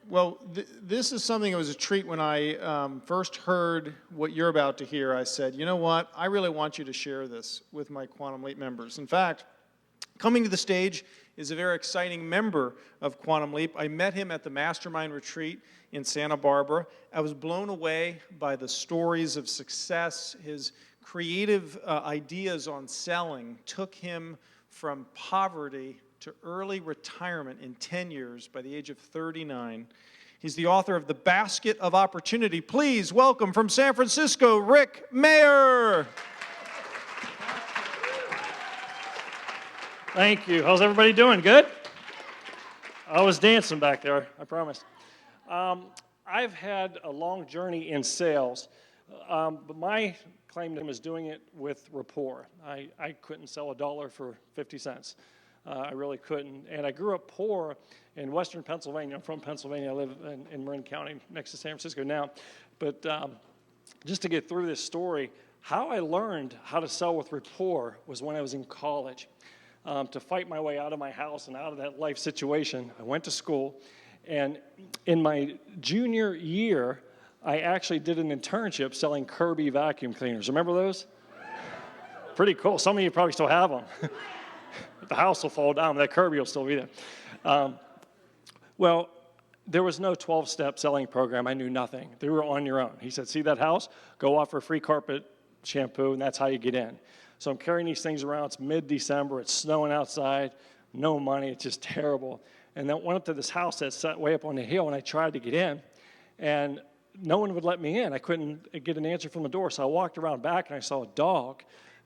Well, this is something that was a treat when I first heard what you're about to hear. I said, you know what? I really want you to share this with my Quantum Leap members. In fact, coming to the stage is a very exciting member of Quantum Leap. I met him at the Mastermind Retreat in Santa Barbara. I was blown away by the stories of success. His creative ideas on selling took him from poverty to early retirement in 10 years by the age of 39. He's the author of The Basket of Opportunity. Please welcome from San Francisco, Rick Maher. Thank you. How's everybody doing? Good? I was dancing back there, I promise. I've had a long journey in sales, but my claim to name is doing it with Rapport. I couldn't sell $1 for 50 cents. I really couldn't. And I grew up poor in western Pennsylvania. I'm from Pennsylvania. I live in Marin County next to San Francisco now. But just to get through this story, how I learned how to sell with Rapport was when I was in college. To fight my way out of my house and out of that life situation, I went to school. And in my junior year, I actually did an internship selling Kirby vacuum cleaners. Remember those? Pretty cool. Some of you probably still have them. The house will fall down, but that Kirby will still be there. Well, there was no 12-step selling program. I knew nothing. They were on your own. He said, see that house? Go offer free carpet shampoo, and that's how you get in. So I'm carrying these things around. It's mid-December. It's snowing outside. No money. It's just terrible. And then went up to this house that's set way up on the hill, and I tried to get in, and no one would let me in. I couldn't get an answer from the door. So I walked around back, and I saw a dog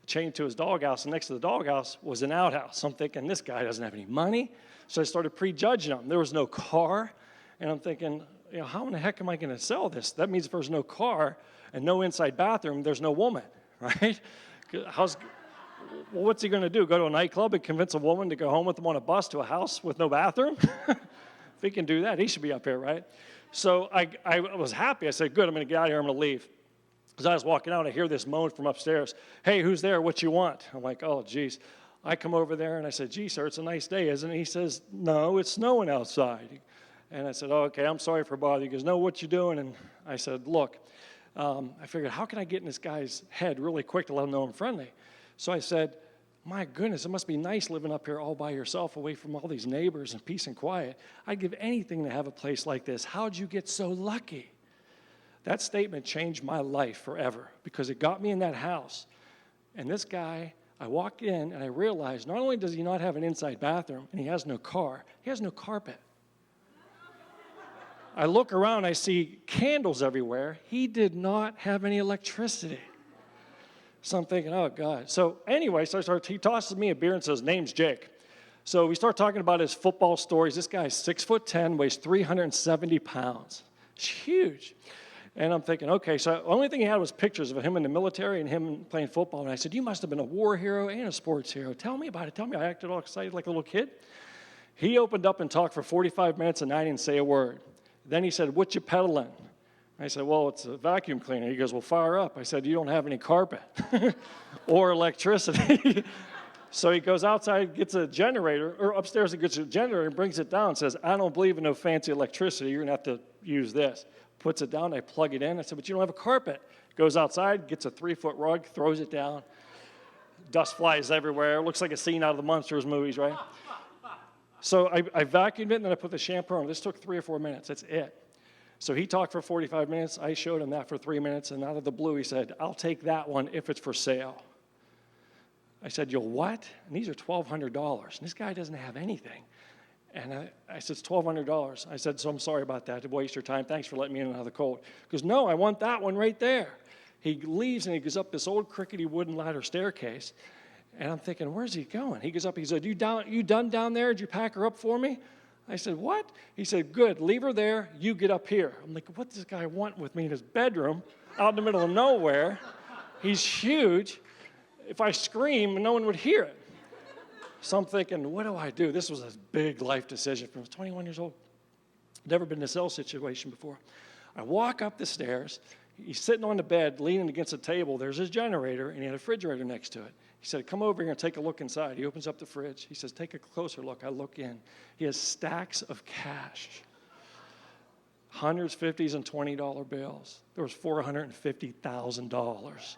chained to his doghouse, and next to the doghouse was an outhouse. So I'm thinking, this guy doesn't have any money. So I started prejudging him. There was no car, and I'm thinking, how in the heck am I going to sell this? That means if there's no car and no inside bathroom, there's no woman, right? What's he going to do? Go to a nightclub and convince a woman to go home with him on a bus to a house with no bathroom? If he can do that, he should be up here, right? So I was happy. I said, good, I'm going to get out of here. I'm going to leave. As I was walking out, I hear this moan from upstairs. Hey, who's there? What you want? I'm like, oh, geez. I come over there, and I said, gee, sir, it's a nice day, isn't it? He says, no, it's snowing outside. And I said, oh, okay, I'm sorry for bothering you. He goes, no, what you doing? And I said, look, I figured, how can I get in this guy's head really quick to let him know I'm friendly? So I said, my goodness, it must be nice living up here all by yourself, away from all these neighbors and peace and quiet. I'd give anything to have a place like this. How'd you get so lucky? That statement changed my life forever because it got me in that house. And this guy, I walk in and I realize not only does he not have an inside bathroom and he has no car, he has no carpet. I look around, I see candles everywhere. He did not have any electricity. So I'm thinking, oh, God. So anyway, he tosses me a beer and says, name's Jake. So we start talking about his football stories. This guy's 6'10", weighs 370 pounds. It's huge. And I'm thinking, okay, so the only thing he had was pictures of him in the military and him playing football. And I said, you must have been a war hero and a sports hero. Tell me about it. Tell me. I acted all excited like a little kid. He opened up and talked for 45 minutes, and I didn't say a word. Then he said, what you peddling? I said, well, it's a vacuum cleaner. He goes, well, fire up. I said, you don't have any carpet or electricity. So he goes outside, gets a generator, or upstairs he gets a generator and brings it down and says, I don't believe in no fancy electricity. You're going to have to use this. Puts it down, I plug it in. I said, but you don't have a carpet. Goes outside, gets a 3-foot rug, throws it down. Dust flies everywhere. Looks like a scene out of the Monsters movies, right? So I vacuumed it, and then I put the shampoo on. This took 3 or 4 minutes. That's it. So he talked for 45 minutes. I showed him that for 3 minutes, and out of the blue, he said, I'll take that one if it's for sale. I said, you'll what? And these are $1,200. And this guy doesn't have anything. And I said, it's $1,200. I said, so I'm sorry about that, to waste your time. Thanks for letting me in out of the cold. He goes, no, I want that one right there. He leaves, and he goes up this old crickety wooden ladder staircase. And I'm thinking, where's he going? He goes up, he said, you done down there? Did you pack her up for me? I said, what? He said, good, leave her there. You get up here. I'm like, what does this guy want with me in his bedroom out in the middle of nowhere? He's huge. If I scream, no one would hear it. So I'm thinking, what do I do? This was a big life decision. I was 21 years old. Never been in a sales situation before. I walk up the stairs. He's sitting on the bed, leaning against a table. There's his generator, and he had a refrigerator next to it. He said, come over here and take a look inside. He opens up the fridge. He says, take a closer look. I look in. He has stacks of cash. hundreds, fifties, and $20 bills. There was $450,000.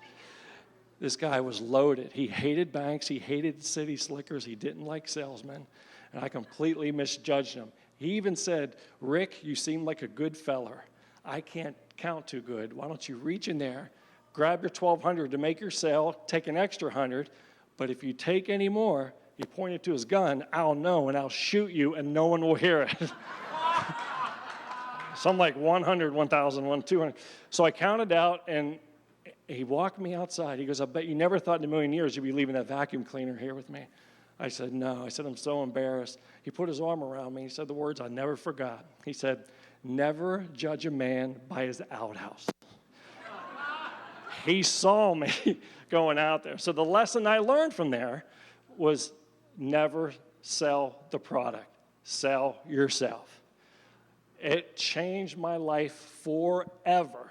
This guy was loaded. He hated banks. He hated city slickers. He didn't like salesmen. And I completely misjudged him. He even said, Rick, you seem like a good feller. I can't count too good. Why don't you reach in there, grab your $1,200 to make your sale, take an extra 100, but if you take any more, he pointed to his gun, I'll know and I'll shoot you and no one will hear it. So I'm like 100, 1,000, 200. So I counted out and he walked me outside. He goes, I bet you never thought in a million years you'd be leaving that vacuum cleaner here with me. I said, no. I said, I'm so embarrassed. He put his arm around me. He said the words I never forgot. He said, never judge a man by his outhouse. He saw me going out there. So the lesson I learned from there was never sell the product. Sell yourself. It changed my life forever.